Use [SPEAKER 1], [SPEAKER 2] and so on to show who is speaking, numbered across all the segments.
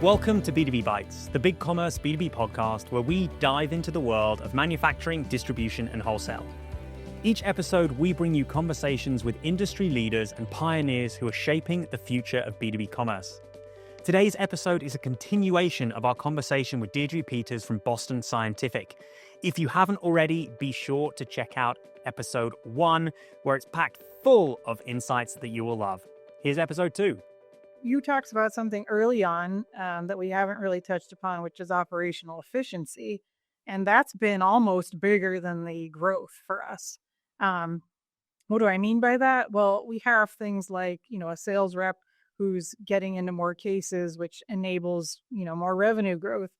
[SPEAKER 1] Welcome to B2B Bites, the big commerce B2B podcast where we dive into the world of manufacturing, distribution, and wholesale. Each episode, we bring you conversations with industry leaders and pioneers who are shaping the future of B2B commerce. Today's episode is a continuation of our conversation with Deirdre Peters from Boston Scientific. If you haven't already, be sure to check out episode 1, where it's packed full of insights that you will love. Here's episode 2.
[SPEAKER 2] You talked about something early on that we haven't really touched upon, which is operational efficiency. And that's been almost bigger than the growth for us. What do I mean by that? Well, we have things like, a sales rep who's getting into more cases, which enables, more revenue growth.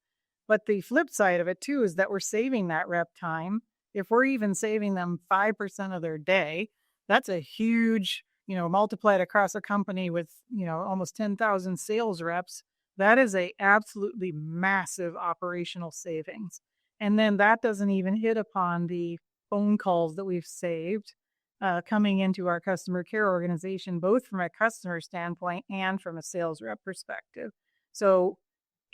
[SPEAKER 2] But the flip side of it, too, is that we're saving that rep time. If we're even saving them 5% of their day, that's a huge multiplied across a company with, almost 10,000 sales reps, that is a absolutely massive operational savings. And then that doesn't even hit upon the phone calls that we've saved coming into our customer care organization, both from a customer standpoint and from a sales rep perspective. So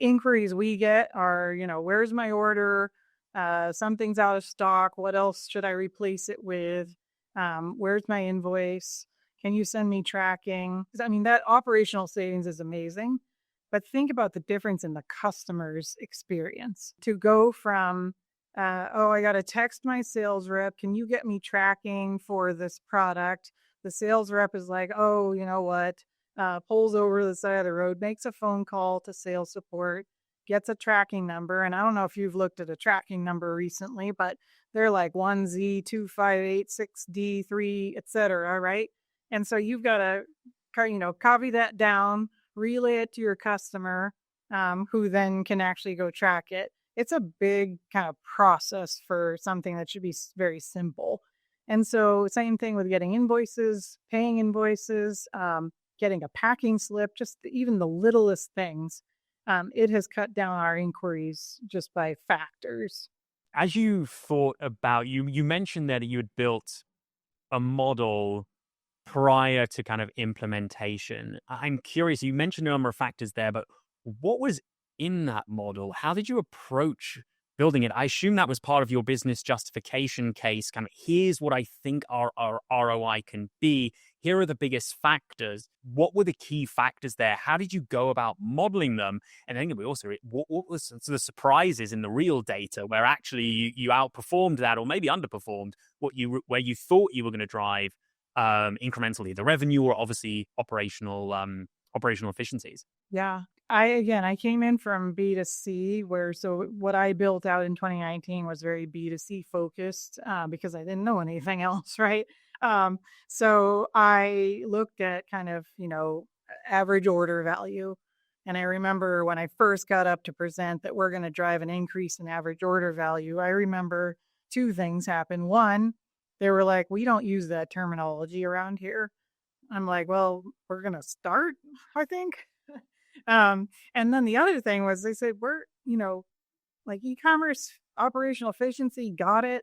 [SPEAKER 2] inquiries we get are, where's my order? Something's out of stock. What else should I replace it with? Where's my invoice? Can you send me tracking? I mean, that operational savings is amazing, but think about the difference in the customer's experience. To go from, I got to text my sales rep, can you get me tracking for this product? The sales rep is like, oh, you know what? Pulls over the side of the road, makes a phone call to sales support, gets a tracking number. And I don't know if you've looked at a tracking number recently, but they're like 1Z2586D3, et cetera, right? And so you've got to, copy that down, relay it to your customer, who then can actually go track it. It's a big kind of process for something that should be very simple. And so same thing with getting invoices, paying invoices, getting a packing slip, just even the littlest things. It has cut down our inquiries just by factors.
[SPEAKER 1] As you thought about, you mentioned that you had built a model prior to kind of implementation. I'm curious, you mentioned a number of factors there, but what was in that model? How did you approach building it? I assume that was part of your business justification case, kind of here's what I think our ROI can be. Here are the biggest factors. What were the key factors there? How did you go about modeling them? And then we also, what was the surprises in the real data where actually you outperformed that or maybe underperformed where you thought you were going to drive incrementally the revenue or obviously operational efficiencies?
[SPEAKER 2] Yeah. I came in from B2C so what I built out in 2019 was very B2C focused because I didn't know anything else, right? So I looked at kind of, average order value. And I remember when I first got up to present that we're going to drive an increase in average order value, I remember 2 things happened. One, they were like, we don't use that terminology around here. I'm like, well, we're going to start, I think. And then the other thing was they said, we're, like e-commerce operational efficiency, got it.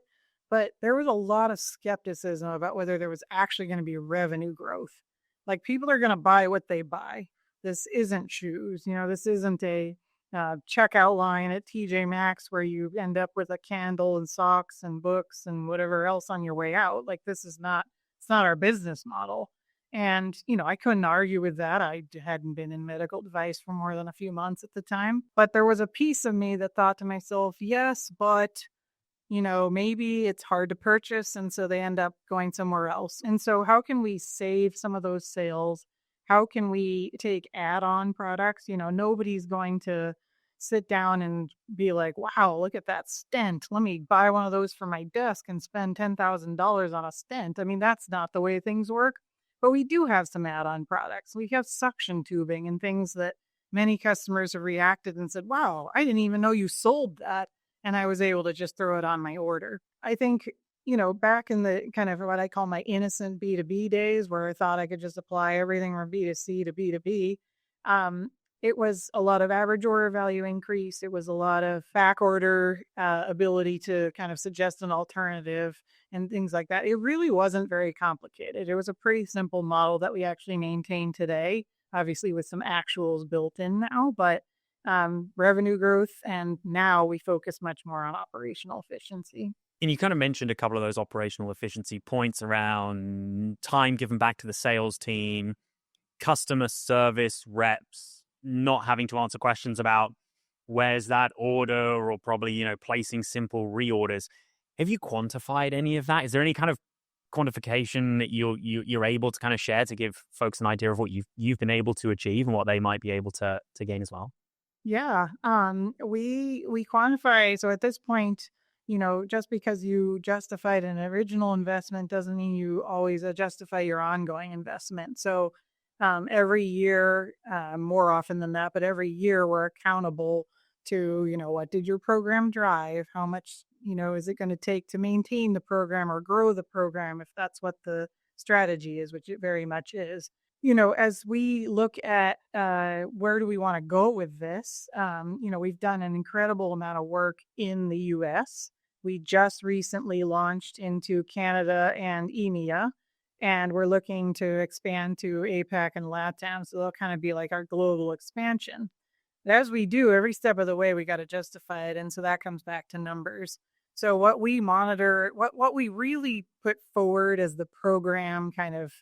[SPEAKER 2] But there was a lot of skepticism about whether there was actually going to be revenue growth. Like people are going to buy what they buy. This isn't shoes. This isn't a checkout line at TJ Maxx where you end up with a candle and socks and books and whatever else on your way out. Like it's not our business model. And, I couldn't argue with that. I hadn't been in medical device for more than a few months at the time. But there was a piece of me that thought to myself, yes, but, maybe it's hard to purchase. And so they end up going somewhere else. And so how can we save some of those sales? How can we take add-on products? Nobody's going to sit down and be like, wow, look at that stent. Let me buy one of those for my desk and spend $10,000 on a stent. I mean, that's not the way things work. But we do have some add-on products. We have suction tubing and things that many customers have reacted and said, wow, I didn't even know you sold that. And I was able to just throw it on my order. I think, back in the kind of what I call my innocent B2B days where I thought I could just apply everything from B2C to B2B, it was a lot of average order value increase. It was a lot of back order ability to kind of suggest an alternative and things like that. It really wasn't very complicated. It was a pretty simple model that we actually maintain today, obviously with some actuals built in now, but revenue growth. And now we focus much more on operational efficiency.
[SPEAKER 1] And you kind of mentioned a couple of those operational efficiency points around time given back to the sales team, customer service reps not having to answer questions about where's that order or probably, placing simple reorders. Have you quantified any of that? Is there any kind of quantification that you're able to kind of share to give folks an idea of what you've been able to achieve and what they might be able to gain as well?
[SPEAKER 2] Yeah, we quantify. So at this point, just because you justified an original investment doesn't mean you always justify your ongoing investment. So every year, more often than that, but every year we're accountable to, what did your program drive? How much, is it going to take to maintain the program or grow the program if that's what the strategy is, which it very much is. As we look at where do we want to go with this, we've done an incredible amount of work in the US. We just recently launched into Canada and EMEA, and we're looking to expand to APAC and LATAM. So they'll kind of be like our global expansion. But as we do, every step of the way, we got to justify it. And so that comes back to numbers. So what we monitor, what we really put forward as the program kind of,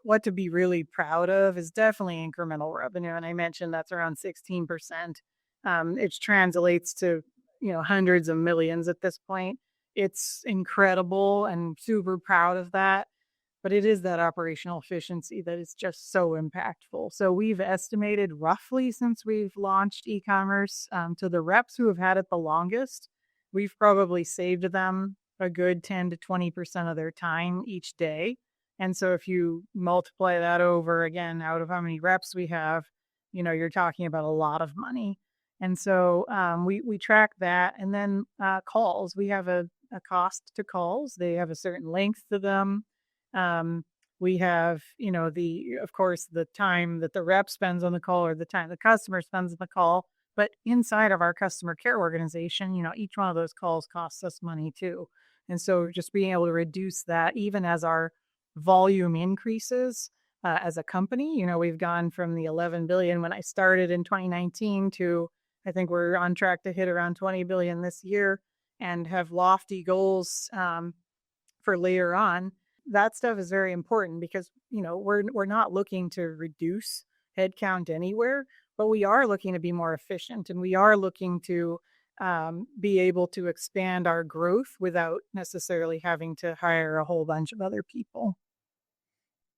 [SPEAKER 2] what to be really proud of is definitely incremental revenue. And I mentioned that's around 16%. It translates to, hundreds of millions at this point. It's incredible and super proud of that. But it is that operational efficiency that is just so impactful. So we've estimated roughly since we've launched e-commerce to the reps who have had it the longest, we've probably saved them a good 10 to 20% of their time each day. And so if you multiply that over again, out of how many reps we have, you're talking about a lot of money. And so we track that. And then calls, we have a cost to calls. They have a certain length to them. We have, of course, the time that the rep spends on the call or the time the customer spends on the call. But inside of our customer care organization, each one of those calls costs us money too. And so just being able to reduce that, even as our volume increases as a company, we've gone from the 11 billion when I started in 2019 to I think we're on track to hit around 20 billion this year and have lofty goals for later on. That stuff is very important because, we're not looking to reduce headcount anywhere, but we are looking to be more efficient and we are looking to be able to expand our growth without necessarily having to hire a whole bunch of other people.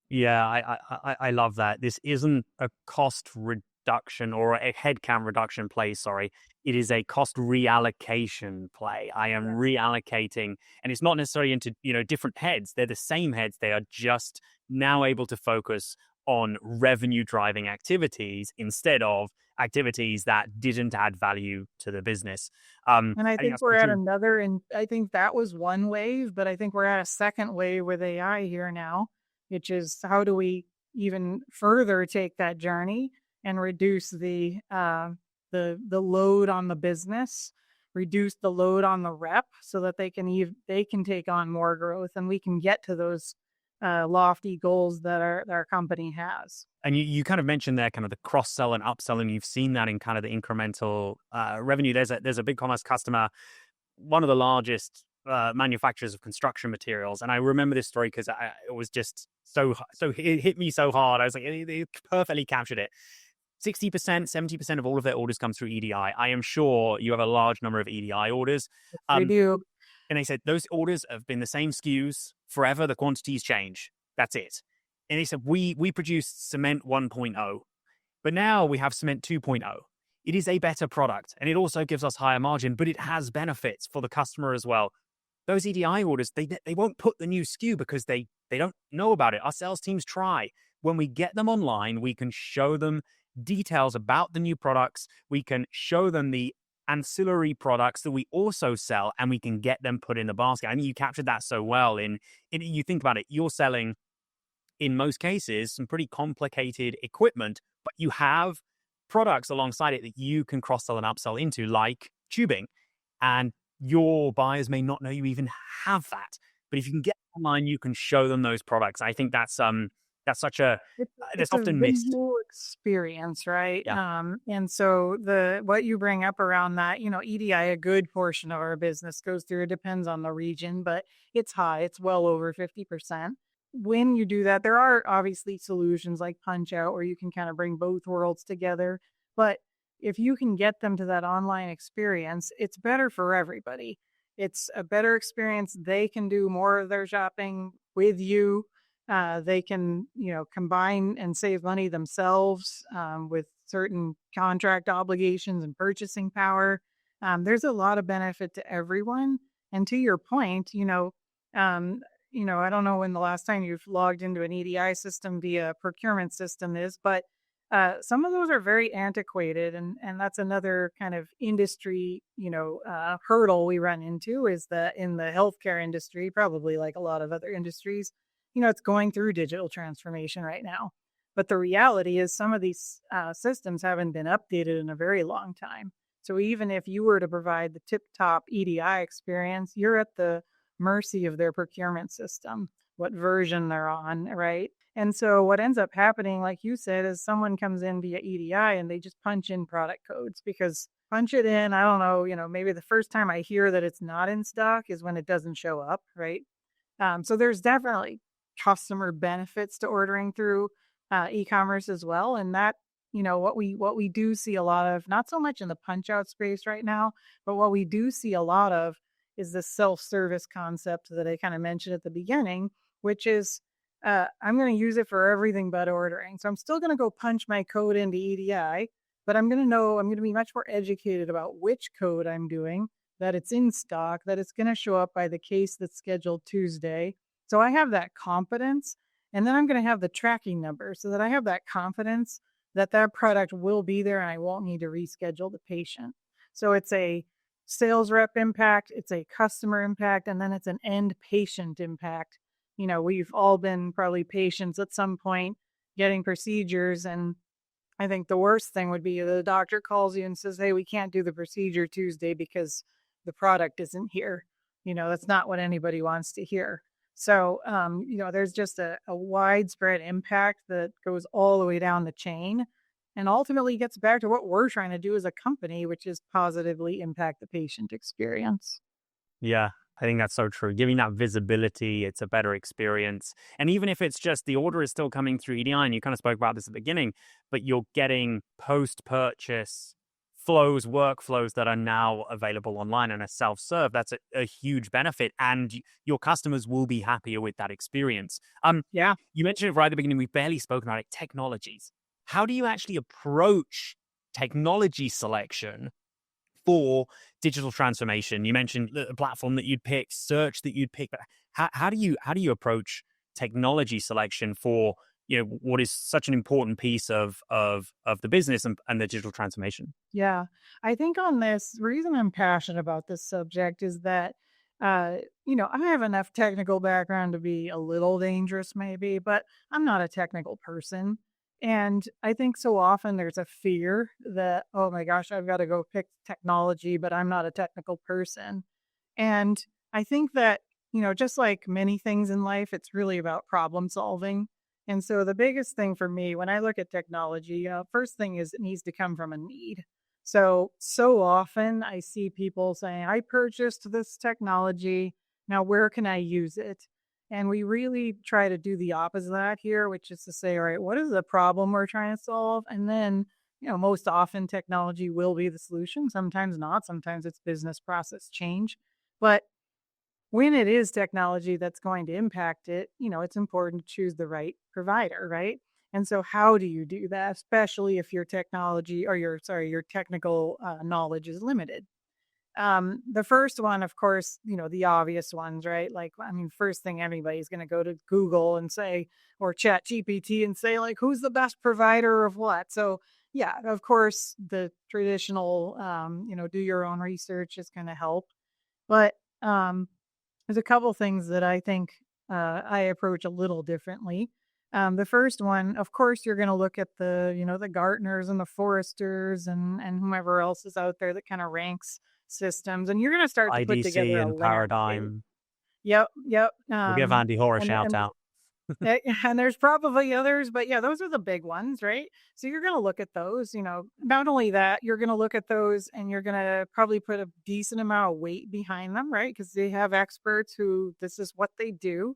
[SPEAKER 1] Yeah, I love that. This isn't a cost reduction or a headcount reduction play, sorry. It is a cost reallocation play. I am
[SPEAKER 2] Yes.
[SPEAKER 1] reallocating, and it's not necessarily into, different heads. They're the same heads. They are just now able to focus on revenue driving activities instead of activities that didn't add value to the business.
[SPEAKER 2] And I
[SPEAKER 1] I think
[SPEAKER 2] think
[SPEAKER 1] that's
[SPEAKER 2] we're
[SPEAKER 1] pretty
[SPEAKER 2] at
[SPEAKER 1] true.
[SPEAKER 2] another, and I think that was one wave, but I think we're at a second wave with AI here now, which is how do we even further take that journey and reduce the load on the business, reduce the load on the rep, so that they can take on more growth and we can get to those lofty goals that our company has.
[SPEAKER 1] And you kind of mentioned there kind of the cross sell and upsell, and you've seen that in kind of the incremental revenue. There's a big commerce customer, one of the largest manufacturers of construction materials, and I remember this story because it was just so it hit me so hard. I was like, they perfectly captured it. 60%, 70% of all of their orders come through EDI. I am sure you have a large number of EDI orders.
[SPEAKER 2] We do.
[SPEAKER 1] And they said those orders have been the same SKUs forever. The quantities change. That's it. And they said, we produced cement 1.0, but now we have cement 2.0. It is a better product and it also gives us higher margin, but it has benefits for the customer as well. Those EDI orders, they won't put the new SKU because they don't know about it. Our sales teams try. When we get them online, we can show them details about the new products. We can show them the ancillary products that we also sell, and we can get them put in the basket. I think you captured that so well. You think about it, you're selling, in most cases, some pretty complicated equipment, but you have products alongside it that you can cross-sell and upsell into, like tubing. And your buyers may not know you even have that. But if you can get online, you can show them those products. I think that's That's such a that's
[SPEAKER 2] It's a
[SPEAKER 1] often missed.
[SPEAKER 2] visual experience, right?
[SPEAKER 1] Yeah.
[SPEAKER 2] And so the what you bring up around that, EDI, a good portion of our business goes through. It depends on the region, but it's high. It's well over 50%. When you do that, there are obviously solutions like Punch Out where you can kind of bring both worlds together. But if you can get them to that online experience, it's better for everybody. It's a better experience. They can do more of their shopping with you. They can, combine and save money themselves with certain contract obligations and purchasing power. There's a lot of benefit to everyone. And to your point, um, I don't know when the last time you've logged into an EDI system via procurement system is, but some of those are very antiquated, and that's another kind of industry, hurdle we run into is that in the healthcare industry, probably like a lot of other industries, it's going through digital transformation right now. But the reality is some of these systems haven't been updated in a very long time. So even if you were to provide the tip top EDI experience, you're at the mercy of their procurement system, what version they're on, right? And so what ends up happening, like you said, is someone comes in via EDI and they just punch in product codes because punch it in. I don't know, maybe the first time I hear that it's not in stock is when it doesn't show up, right? So there's definitely customer benefits to ordering through e-commerce as well, and that what we do see a lot of, not so much in the punch out space right now, but what we do see a lot of is this self-service concept that I kind of mentioned at the beginning, which is I'm going to use it for everything but ordering. So I'm still going to go punch my code into EDI, but I'm going to be much more educated about which code I'm doing, that it's in stock, that it's going to show up by the case that's scheduled Tuesday. So I have that confidence. And then I'm going to have the tracking number so that I have that confidence that that product will be there and I won't need to reschedule the patient. So it's a sales rep impact, it's a customer impact, and then it's an end patient impact. We've all been probably patients at some point getting procedures, and I think the worst thing would be the doctor calls you and says, "Hey, we can't do the procedure Tuesday because the product isn't here." That's not what anybody wants to hear. So, there's just a widespread impact that goes all the way down the chain and ultimately gets back to what we're trying to do as a company, which is positively impact the patient experience.
[SPEAKER 1] Yeah, I think that's so true. Giving that visibility, it's a better experience. And even if it's just the order is still coming through EDI, and you kind of spoke about this at the beginning, but you're getting post-purchase flows, workflows that are now available online and are self-serve, that's a huge benefit. And your customers will be happier with that experience.
[SPEAKER 2] Yeah.
[SPEAKER 1] You mentioned it right at the beginning, we've barely spoken about it, technologies. How do you actually approach technology selection for digital transformation? You mentioned the platform that you'd pick, search that you'd pick, but how do you approach technology selection for what is such an important piece of the business and the digital transformation?
[SPEAKER 2] Yeah. I think on this, the reason I'm passionate about this subject is that, I have enough technical background to be a little dangerous, maybe, but I'm not a technical person. And I think so often there's a fear that, oh my gosh, I've got to go pick technology, but I'm not a technical person. And I think that, just like many things in life, it's really about problem solving. And so the biggest thing for me when I look at technology, first thing is it needs to come from a need. So often I see people saying, I purchased this technology. Now, where can I use it? And we really try to do the opposite of that here, which is to say, all right, what is the problem we're trying to solve? And then, most often technology will be the solution. Sometimes not. Sometimes it's business process change. But when it is technology that's going to impact it, it's important to choose the right provider, right? And so, how do you do that, especially if your technology or your technical knowledge is limited? The first one, of course, the obvious ones, right? Like, I mean, first thing anybody's going to go to Google and say, or Chat GPT and say, like, who's the best provider of what? So, yeah, of course, the traditional, do your own research is going to help. But there's a couple things that I think I approach a little differently. The first one, of course, you're going to look at the Gartners and the Foresters and whomever else is out there that kind of ranks systems, and you're going to start to put
[SPEAKER 1] IDC
[SPEAKER 2] together a
[SPEAKER 1] and
[SPEAKER 2] landscape.
[SPEAKER 1] Paradigm.
[SPEAKER 2] Yep, yep.
[SPEAKER 1] We'll give Andy Hoare a
[SPEAKER 2] And
[SPEAKER 1] shout out.
[SPEAKER 2] And there's probably others, but yeah, those are the big ones, right? So you're going to look at those, not only that, you're going to look at those and you're going to probably put a decent amount of weight behind them, right? Because they have experts who this is what they do.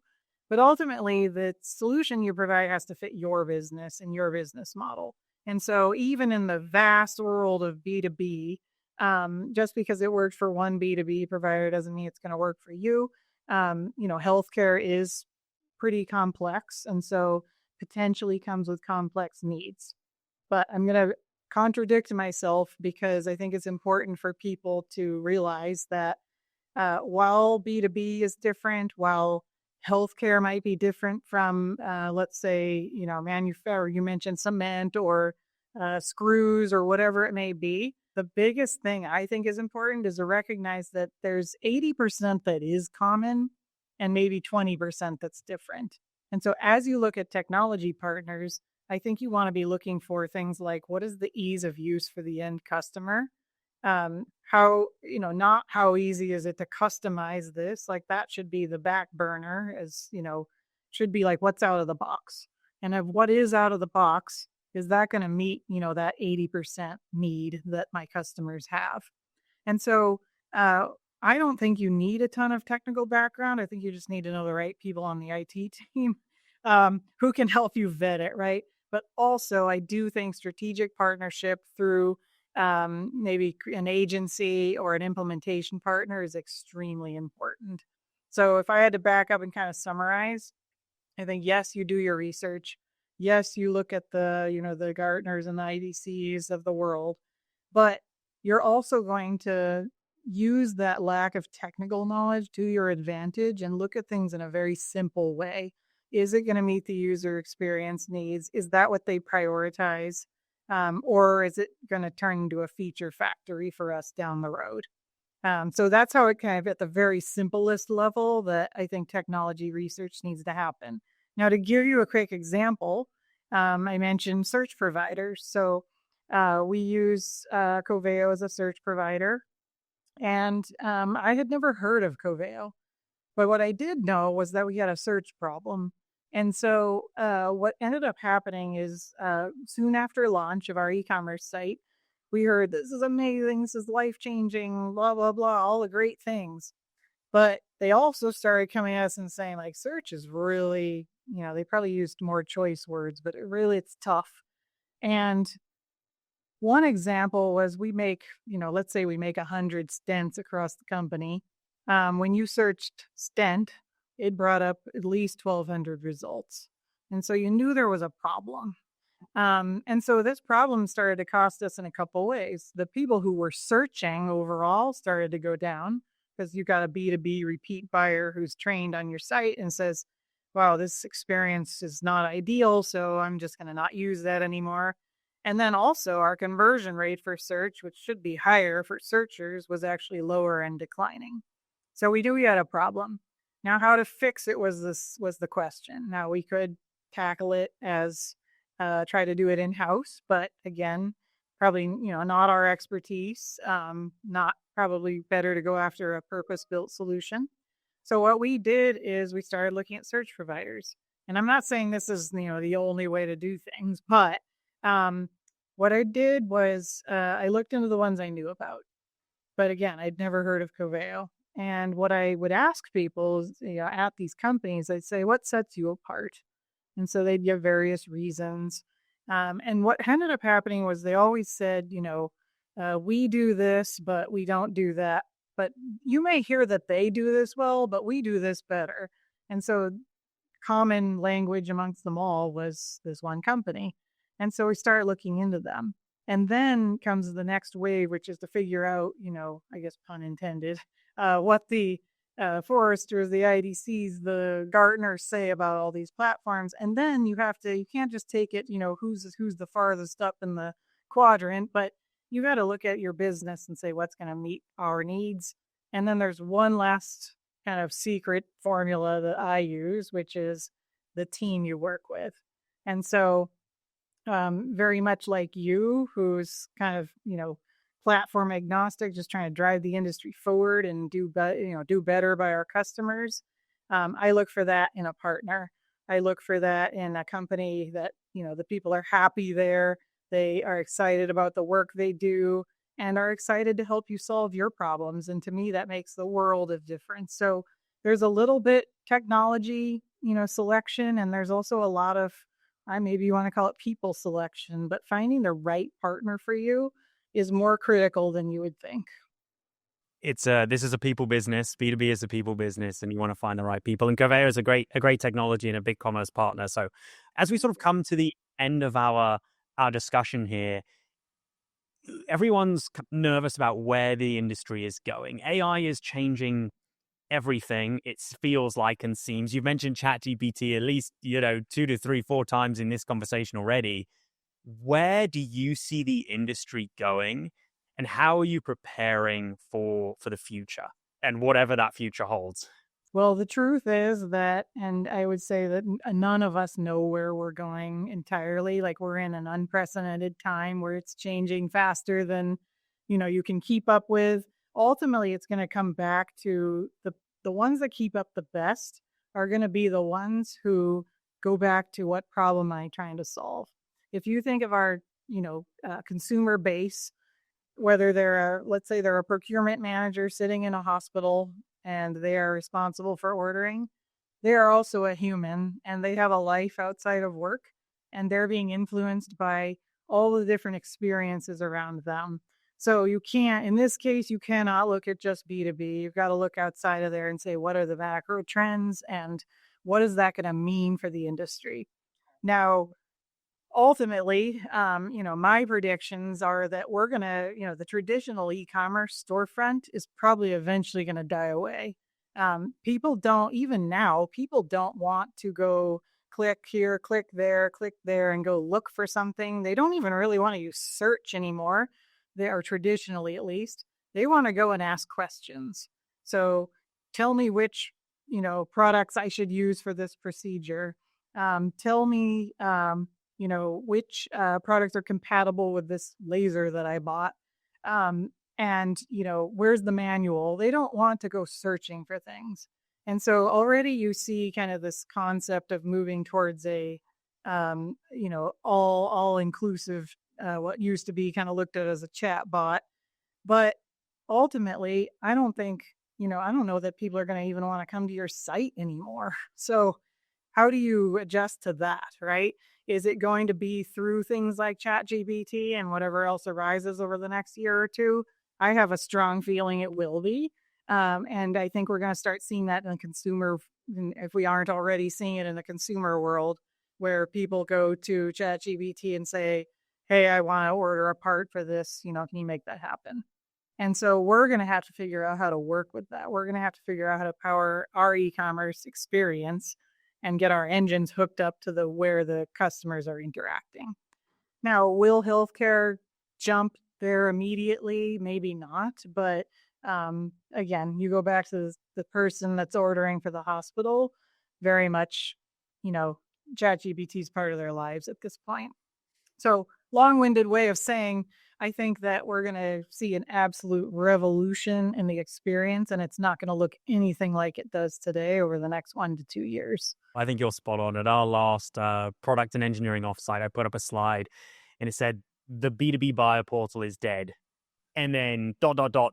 [SPEAKER 2] But ultimately, the solution you provide has to fit your business and your business model. And so, even in the vast world of B2B, just because it worked for one B2B provider doesn't mean it's going to work for you. Healthcare is pretty complex and so potentially comes with complex needs. But I'm going to contradict myself because I think it's important for people to realize that while B2B is different, while healthcare might be different from, let's say, manufacturer, you mentioned cement or screws or whatever it may be. The biggest thing I think is important is to recognize that there's 80% that is common and maybe 20% that's different. And so as you look at technology partners, I think you want to be looking for things like what is the ease of use for the end customer? How, not how easy is it to customize this? Like that should be the back burner, as, should be like what's out of the box. And of what is out of the box, is that going to meet, that 80% need that my customers have? And so I don't think you need a ton of technical background. I think you just need to know the right people on the IT team who can help you vet it, right? But also, I do think strategic partnership through maybe an agency or an implementation partner is extremely important. So if I had to back up and kind of summarize, I think, yes, you do your research. Yes, you look at the Gartners and the IDCs of the world, but you're also going to use that lack of technical knowledge to your advantage and look at things in a very simple way. Is it going to meet the user experience needs? Is that what they prioritize? Or is it going to turn into a feature factory for us down the road? So that's how it kind of at the very simplest level that I think technology research needs to happen. Now, to give you a quick example, I mentioned search providers. So we use Coveo as a search provider, and I had never heard of Coveo. But what I did know was that we had a search problem. And so what ended up happening is soon after launch of our e-commerce site, we heard this is amazing, this is life-changing, blah, blah, blah, all the great things. But they also started coming at us and saying, like, search is really, they probably used more choice words, but it's tough. And one example was we make, let's say we make 100 stents across the company. When you searched stent, it brought up at least 1,200 results. And so you knew there was a problem. And so this problem started to cost us in a couple ways. The people who were searching overall started to go down because you got a B2B repeat buyer who's trained on your site and says, wow, this experience is not ideal, so I'm just going to not use that anymore. And then also our conversion rate for search, which should be higher for searchers, was actually lower and declining. So we knew we had a problem. Now, how to fix it was the question. Now we could tackle it as try to do it in-house, but again, probably not our expertise. Not probably better to go after a purpose-built solution. So what we did is we started looking at search providers. And I'm not saying this is the only way to do things, but what I did was I looked into the ones I knew about. But again, I'd never heard of Coveo. And what I would ask people is, at these companies, I'd say, what sets you apart? And so they'd give various reasons. And what ended up happening was they always said, we do this, but we don't do that. But you may hear that they do this well, but we do this better. And so common language amongst them all was this one company. And so we started looking into them. And then comes the next wave, which is to figure out, I guess pun intended, what the Foresters, the IDCs, the Gartners say about all these platforms. And then you can't just take it, who's the farthest up in the quadrant, but you got to look at your business and say what's going to meet our needs. And then there's one last kind of secret formula that I use, which is the team you work with. And so very much like you, who's kind of, platform agnostic, just trying to drive the industry forward and do better by our customers. I look for that in a partner. I look for that in a company that, the people are happy there. They are excited about the work they do and are excited to help you solve your problems. And to me, that makes the world of difference. So there's a little bit technology, selection, and there's also a lot of, I maybe you want to call it people selection, but finding the right partner for you is more critical than you would think.
[SPEAKER 1] This is a people business. B2B is a people business, and you want to find the right people. And Coveo is a great technology and a big commerce partner. So, as we sort of come to the end of our discussion here, everyone's nervous about where the industry is going. AI is changing everything. It feels like and seems. You've mentioned ChatGPT at least 2 to 3, 4 times in this conversation already. Where do you see the industry going, and how are you preparing for the future and whatever that future holds?
[SPEAKER 2] Well, the truth is that, and I would say that none of us know where we're going entirely. Like we're in an unprecedented time where it's changing faster than, you can keep up with. Ultimately, it's going to come back to the ones that keep up the best are going to be the ones who go back to what problem am I trying to solve. If you think of our, consumer base, whether let's say they're a procurement manager sitting in a hospital and they are responsible for ordering, they are also a human and they have a life outside of work and they're being influenced by all the different experiences around them. So you can't, in this case, you cannot look at just B2B. You've got to look outside of there and say, what are the macro trends and what is that going to mean for the industry? Now, ultimately, my predictions are that we're going to, the traditional e-commerce storefront is probably eventually going to die away. People don't, even now, people don't want to go click here, click there, and go look for something. They don't even really want to use search anymore. They are traditionally, at least, they want to go and ask questions. So tell me which, products I should use for this procedure. Tell me, which products are compatible with this laser that I bought. And, where's the manual? They don't want to go searching for things. And so already you see kind of this concept of moving towards a, all inclusive, what used to be kind of looked at as a chat bot. But ultimately, I don't think, I don't know that people are going to even want to come to your site anymore. So how do you adjust to that, right? Is it going to be through things like ChatGPT and whatever else arises over the next year or two? I have a strong feeling it will be. And I think we're going to start seeing that in the consumer, if we aren't already seeing it in the consumer world, where people go to ChatGPT and say, hey, I want to order a part for this, can you make that happen? And so we're going to have to figure out how to work with that. We're going to have to figure out how to power our e-commerce experience and get our engines hooked up to where the customers are interacting. Now, will healthcare jump there immediately? Maybe not. But again, you go back to the person that's ordering for the hospital, very much, ChatGPT is part of their lives at this point. So long-winded way of saying, I think that we're going to see an absolute revolution in the experience, and it's not going to look anything like it does today over the next 1 to 2 years.
[SPEAKER 1] I think you're spot on. At our last product and engineering offsite, I put up a slide and it said, the B2B buyer portal is dead. And then ...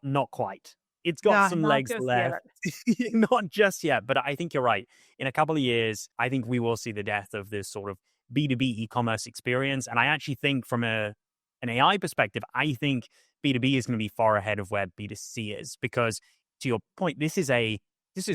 [SPEAKER 1] not quite. It's got some
[SPEAKER 2] Not
[SPEAKER 1] legs
[SPEAKER 2] just
[SPEAKER 1] left.
[SPEAKER 2] yet.
[SPEAKER 1] Not just yet, but I think you're right. In a couple of years, I think we will see the death of this sort of B2B e-commerce experience. And I actually think from an AI perspective, I think B2B is going to be far ahead of where B2C is, because to your point, this is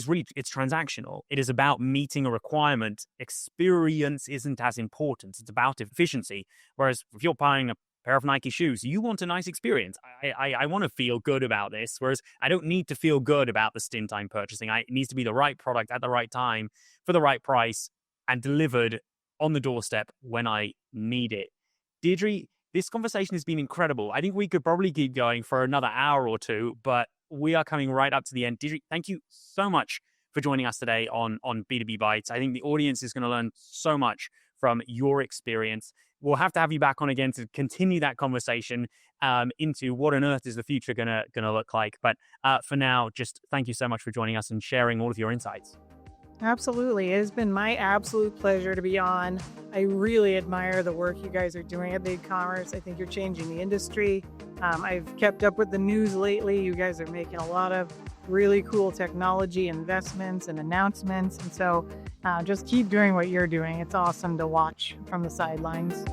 [SPEAKER 1] really, it's transactional. It is about meeting a requirement. Experience isn't as important. It's about efficiency. Whereas if you're buying a pair of Nike shoes, you want a nice experience. I want to feel good about this, whereas I don't need to feel good about the stint I'm purchasing. It needs to be the right product at the right time for the right price and delivered on the doorstep when I need it. Deirdre, this conversation has been incredible. I think we could probably keep going for another hour or two, but we are coming right up to the end. Deirdre, thank you so much for joining us today on B2B Bites. I think the audience is going to learn so much from your experience. We'll have to have you back on again to continue that conversation into what on earth is the future gonna look like. But for now, just thank you so much for joining us and sharing all of your insights.
[SPEAKER 2] Absolutely. It has been my absolute pleasure to be on. I really admire the work you guys are doing at Big Commerce. I think you're changing the industry. I've kept up with the news lately. You guys are making a lot of really cool technology investments and announcements. And so just keep doing what you're doing. It's awesome to watch from the sidelines.